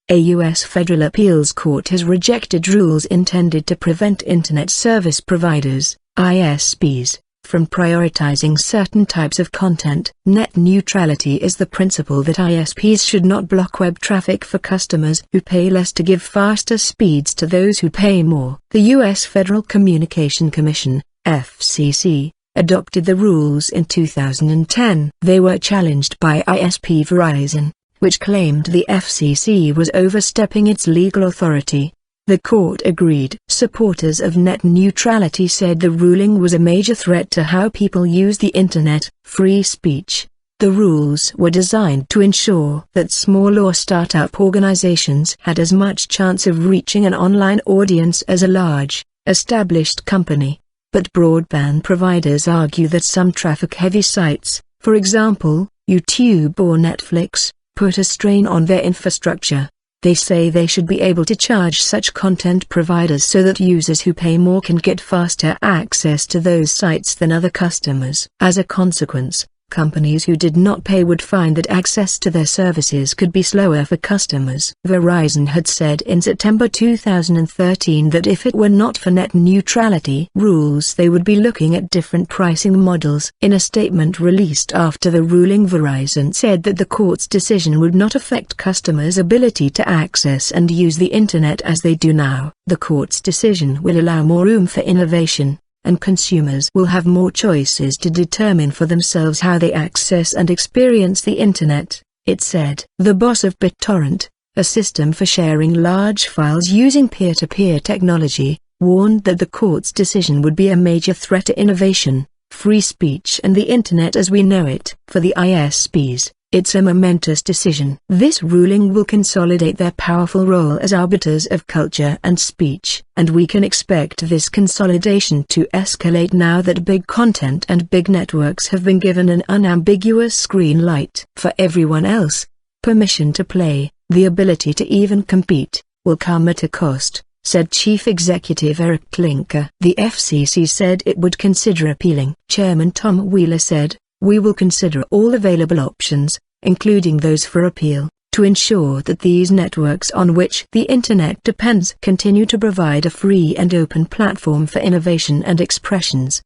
A U.S. federal appeals court has rejected rules intended to prevent Internet service providers, ISPs, from prioritizing certain types of content. Net neutrality is the principle that ISPs should not block web traffic for customers who pay less to give faster speeds to those who pay more. The U.S. Federal Communication Commission, FCC, adopted the rules in 2010. They were challenged by ISP Verizon, which claimed the FCC was overstepping its legal authority. The court agreed. Supporters of net neutrality said the ruling was a major threat to how people use the Internet, free speech. The rules were designed to ensure that small or startup organizations had as much chance of reaching an online audience as a large, established company. But broadband providers argue that some traffic-heavy sites, for example, YouTube or Netflix, put a strain on their infrastructure. They say they should be able to charge such content providers so that users who pay more can get faster access to those sites than other customers. As a consequence, companies who did not pay would find that access to their services could be slower for customers. Verizon had said in September 2013 that if it were not for net neutrality rules they would be looking at different pricing models. In a statement released after the ruling, Verizon said that the court's decision would not affect customers' ability to access and use the Internet as they do now. The court's decision will allow more room for innovation, and consumers will have more choices to determine for themselves how they access and experience the Internet, it said. The boss of BitTorrent, a system for sharing large files using peer-to-peer technology, warned that the court's decision would be a major threat to innovation, free speech and the Internet as we know it. For the ISPs, it's a momentous decision. This ruling will consolidate their powerful role as arbiters of culture and speech. And we can expect this consolidation to escalate now that big content and big networks have been given an unambiguous green light. For everyone else, permission to play, the ability to even compete, will come at a cost, said Chief Executive Eric Klinker. The FCC said it would consider appealing. Chairman Tom Wheeler said, "We will consider all available options, including those for appeal, to ensure that these networks on which the Internet depends continue to provide a free and open platform for innovation and expressions."